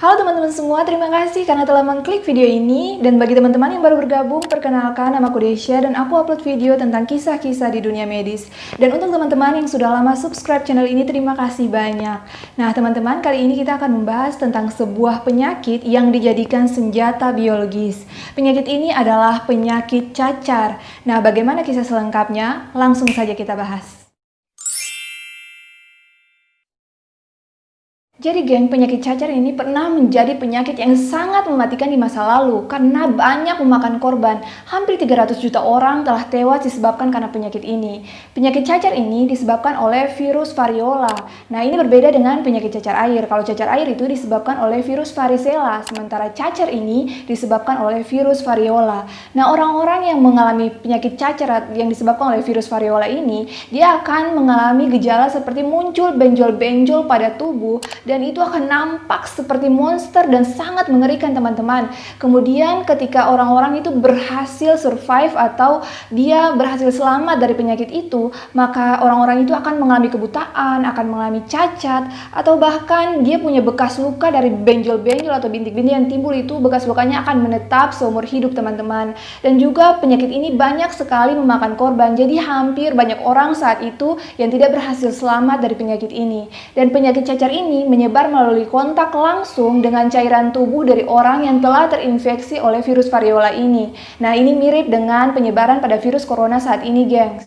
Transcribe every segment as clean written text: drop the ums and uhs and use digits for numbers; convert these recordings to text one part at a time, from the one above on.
Halo teman-teman semua, terima kasih karena telah mengklik video ini. Dan bagi teman-teman yang baru bergabung, perkenalkan nama aku Desya dan aku upload video tentang kisah-kisah di dunia medis. Dan untuk teman-teman yang sudah lama subscribe channel ini, terima kasih banyak. Nah teman-teman, kali ini kita akan membahas tentang sebuah penyakit yang dijadikan senjata biologis. Penyakit ini adalah penyakit cacar. Nah bagaimana kisah selengkapnya? Langsung saja kita bahas. Jadi geng, penyakit cacar ini pernah menjadi penyakit yang sangat mematikan di masa lalu karena banyak memakan korban. Hampir 300 juta orang telah tewas disebabkan karena penyakit ini. Penyakit cacar ini disebabkan oleh virus variola. Nah ini berbeda dengan penyakit cacar air. Kalau cacar air itu disebabkan oleh virus varicella, sementara cacar ini disebabkan oleh virus variola. Nah orang-orang yang mengalami penyakit cacar yang disebabkan oleh virus variola ini, dia akan mengalami gejala seperti muncul benjol-benjol pada tubuh, dan itu akan nampak seperti monster dan sangat mengerikan teman-teman. Kemudian ketika orang-orang itu berhasil survive atau dia berhasil selamat dari penyakit itu, maka orang-orang itu akan mengalami kebutaan, akan mengalami cacat, atau bahkan dia punya bekas luka dari benjol-benjol atau bintik-bintik yang timbul itu, bekas lukanya akan menetap seumur hidup teman-teman. Dan juga penyakit ini banyak sekali memakan korban, jadi hampir banyak orang saat itu yang tidak berhasil selamat dari penyakit ini. Dan penyakit cacar ini menyebar melalui kontak langsung dengan cairan tubuh dari orang yang telah terinfeksi oleh virus variola ini. Nah, ini mirip dengan penyebaran pada virus corona saat ini, gengs.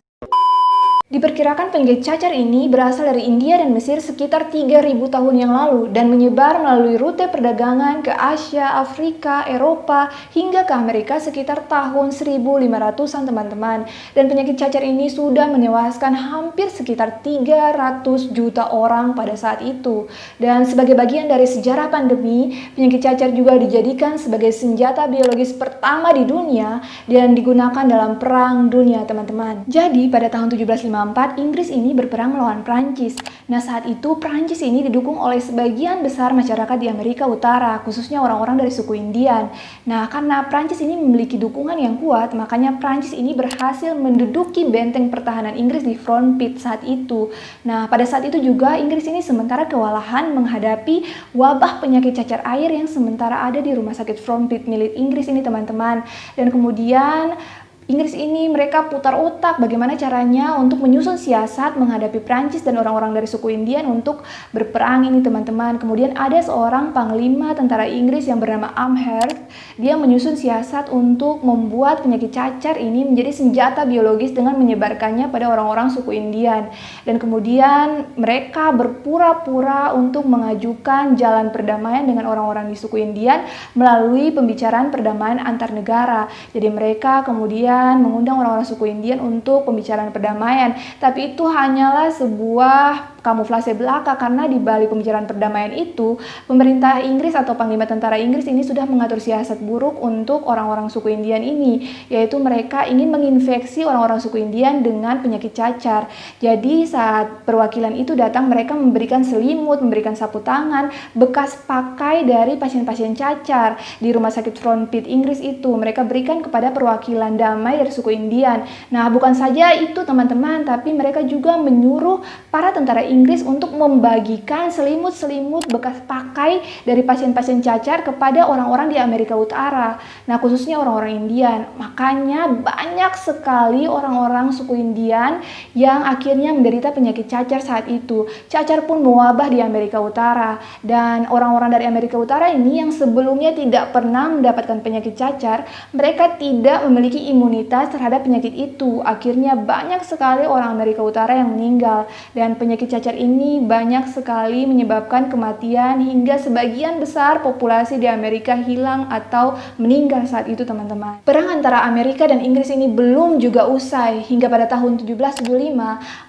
Diperkirakan penyakit cacar ini berasal dari India dan Mesir sekitar 3.000 tahun yang lalu dan menyebar melalui rute perdagangan ke Asia, Afrika, Eropa, hingga ke Amerika sekitar tahun 1500-an teman-teman. Dan penyakit cacar ini sudah menewaskan hampir sekitar 300 juta orang pada saat itu. Dan sebagai bagian dari sejarah pandemi, penyakit cacar juga dijadikan sebagai senjata biologis pertama di dunia dan digunakan dalam Perang Dunia teman-teman. Jadi pada tahun 1754 Inggris ini berperang melawan Prancis. Nah saat itu Prancis ini didukung oleh sebagian besar masyarakat di Amerika Utara, khususnya orang-orang dari suku Indian. Nah karena Prancis ini memiliki dukungan yang kuat, makanya Prancis ini berhasil menduduki benteng pertahanan Inggris di Front Pit saat itu. Nah pada saat itu juga Inggris ini sementara kewalahan menghadapi wabah penyakit cacar air yang sementara ada di rumah sakit Front Pit milik Inggris ini teman-teman. Dan kemudian Inggris ini mereka putar otak bagaimana caranya untuk menyusun siasat menghadapi Prancis dan orang-orang dari suku Indian untuk berperang ini teman-teman. Kemudian ada seorang panglima tentara Inggris yang bernama Amherst. Dia menyusun siasat untuk membuat penyakit cacar ini menjadi senjata biologis dengan menyebarkannya pada orang-orang suku Indian. Dan kemudian mereka berpura-pura untuk mengajukan jalan perdamaian dengan orang-orang di suku Indian melalui pembicaraan perdamaian antar negara. Jadi mereka kemudian mengundang orang-orang suku Indian untuk pembicaraan perdamaian, tapi itu hanyalah sebuah kamuflase belaka karena di balik pembicaraan perdamaian itu pemerintah Inggris atau panglima tentara Inggris ini sudah mengatur siasat buruk untuk orang-orang suku Indian ini, yaitu mereka ingin menginfeksi orang-orang suku Indian dengan penyakit cacar. Jadi saat perwakilan itu datang, mereka memberikan selimut, memberikan sapu tangan, bekas pakai dari pasien-pasien cacar di rumah sakit Front Pit Inggris itu mereka berikan kepada perwakilan damai dari suku Indian. Nah bukan saja itu teman-teman, tapi mereka juga menyuruh para tentara Inggris untuk membagikan selimut-selimut bekas pakai dari pasien-pasien cacar kepada orang-orang di Amerika Utara. Nah khususnya orang-orang Indian. Makanya banyak sekali orang-orang suku Indian yang akhirnya menderita penyakit cacar saat itu. Cacar pun mewabah di Amerika Utara. Dan orang-orang dari Amerika Utara ini yang sebelumnya tidak pernah mendapatkan penyakit cacar, mereka tidak memiliki imunitas terhadap penyakit itu. Akhirnya banyak sekali orang Amerika Utara yang meninggal. Dan penyakit cacar ini banyak sekali menyebabkan kematian hingga sebagian besar populasi di Amerika hilang atau meninggal saat itu teman-teman. Perang antara Amerika dan Inggris ini belum juga usai. Hingga pada tahun 1775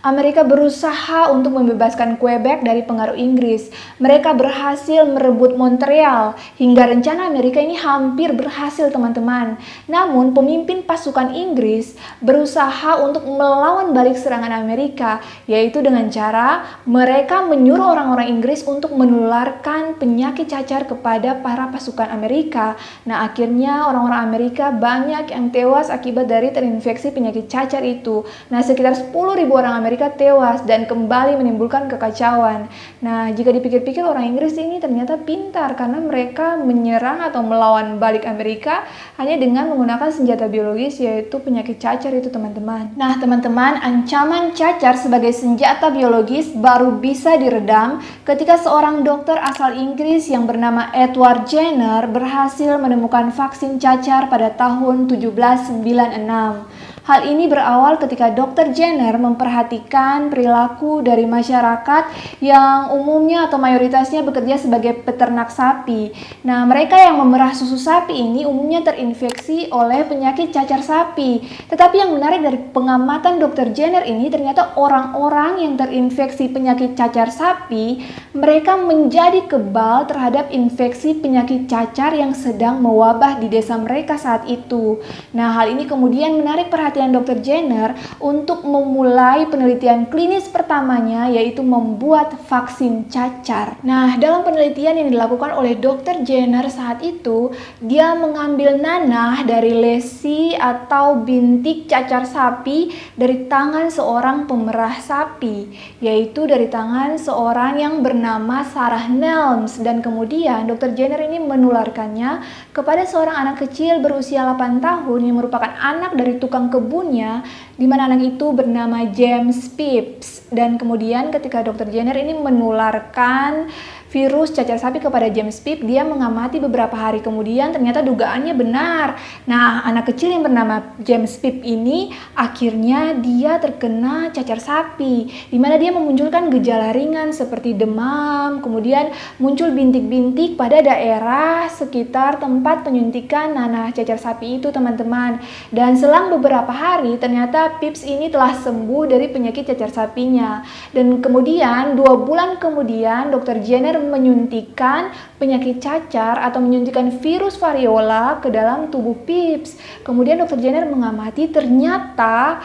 Amerika berusaha untuk membebaskan Quebec dari pengaruh Inggris. Mereka berhasil merebut Montreal hingga rencana Amerika ini hampir berhasil teman-teman. Namun pemimpin pasukan Inggris berusaha untuk melawan balik serangan Amerika, yaitu dengan cara mereka menyuruh orang-orang Inggris untuk menularkan penyakit cacar kepada para pasukan Amerika. Nah, akhirnya orang-orang Amerika banyak yang tewas akibat dari terinfeksi penyakit cacar itu. Nah, sekitar 10.000 orang Amerika tewas dan kembali menimbulkan kekacauan. Nah, jika dipikir-pikir orang Inggris ini ternyata pintar karena mereka menyerang atau melawan balik Amerika hanya dengan menggunakan senjata biologis, yaitu penyakit cacar itu, teman-teman. Nah, teman-teman, ancaman cacar sebagai senjata biologis baru bisa diredam ketika seorang dokter asal Inggris yang bernama Edward Jenner berhasil menemukan vaksin cacar pada tahun 1796. Hal ini berawal ketika Dr. Jenner memperhatikan perilaku dari masyarakat yang umumnya atau mayoritasnya bekerja sebagai peternak sapi. Nah, mereka yang memerah susu sapi ini umumnya terinfeksi oleh penyakit cacar sapi. Tetapi yang menarik dari pengamatan Dr. Jenner ini, ternyata orang-orang yang terinfeksi penyakit cacar sapi, mereka menjadi kebal terhadap infeksi penyakit cacar yang sedang mewabah di desa mereka saat itu. Nah, hal ini kemudian menarik perhatian Dr. Jenner untuk memulai penelitian klinis pertamanya, yaitu membuat vaksin cacar. Nah, dalam penelitian yang dilakukan oleh Dr. Jenner saat itu, dia mengambil nanah dari lesi atau bintik cacar sapi dari tangan seorang pemerah sapi, yaitu dari tangan seorang yang bernama Sarah Nelms, dan kemudian Dr. Jenner ini menularkannya kepada seorang anak kecil berusia 8 tahun yang merupakan anak dari tukang kebunnya, di mana anak itu bernama James Phipps. Dan kemudian ketika Dr. Jenner ini menularkan virus cacar sapi kepada James Phipps, dia mengamati beberapa hari kemudian ternyata dugaannya benar. Nah, anak kecil yang bernama James Phipps ini akhirnya dia terkena cacar sapi, di mana dia memunculkan gejala ringan seperti demam, kemudian muncul bintik-bintik pada daerah sekitar tempat penyuntikan nanah cacar sapi itu, teman-teman. Dan selang beberapa hari ternyata Phipps ini telah sembuh dari penyakit cacar sapinya. Dan kemudian 2 bulan kemudian Dr. Jenner menyuntikkan penyakit cacar atau menyuntikkan virus variola ke dalam tubuh Phipps. Kemudian Dr. Jenner mengamati ternyata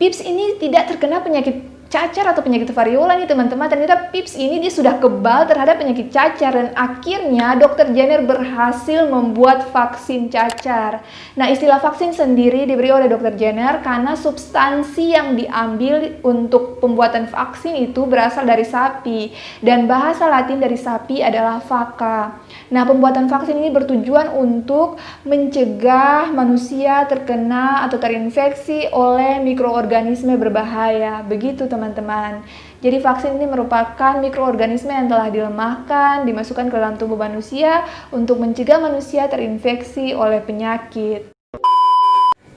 Phipps ini tidak terkena penyakit cacar atau penyakit variola nih, teman-teman. Ternyata Phipps ini dia sudah kebal terhadap penyakit cacar, dan akhirnya Dr. Jenner berhasil membuat vaksin cacar. Nah, istilah vaksin sendiri diberi oleh Dr. Jenner karena substansi yang diambil untuk pembuatan vaksin itu berasal dari sapi, dan bahasa Latin dari sapi adalah vacca. Nah, pembuatan vaksin ini bertujuan untuk mencegah manusia terkena atau terinfeksi oleh mikroorganisme berbahaya. Begitu, teman-teman. Jadi vaksin ini merupakan mikroorganisme yang telah dilemahkan, dimasukkan ke dalam tubuh manusia untuk mencegah manusia terinfeksi oleh penyakit.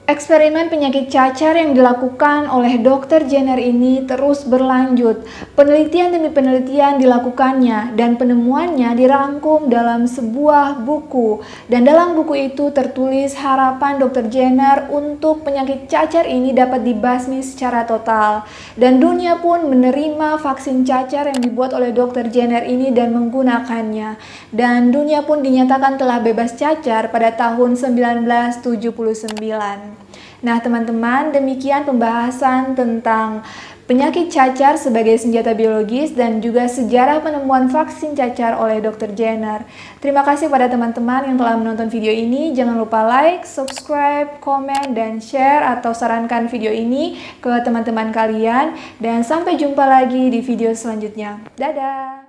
Eksperimen penyakit cacar yang dilakukan oleh Dr. Jenner ini terus berlanjut. Penelitian demi penelitian dilakukannya dan penemuannya dirangkum dalam sebuah buku. Dan dalam buku itu tertulis harapan Dr. Jenner untuk penyakit cacar ini dapat dibasmi secara total. Dan dunia pun menerima vaksin cacar yang dibuat oleh Dr. Jenner ini dan menggunakannya. Dan dunia pun dinyatakan telah bebas cacar pada tahun 1979. Nah, teman-teman, demikian pembahasan tentang penyakit cacar sebagai senjata biologis dan juga sejarah penemuan vaksin cacar oleh Dr. Jenner. Terima kasih pada teman-teman yang telah menonton video ini. Jangan lupa like, subscribe, komen, dan share atau sarankan video ini ke teman-teman kalian. Dan sampai jumpa lagi di video selanjutnya. Dadah!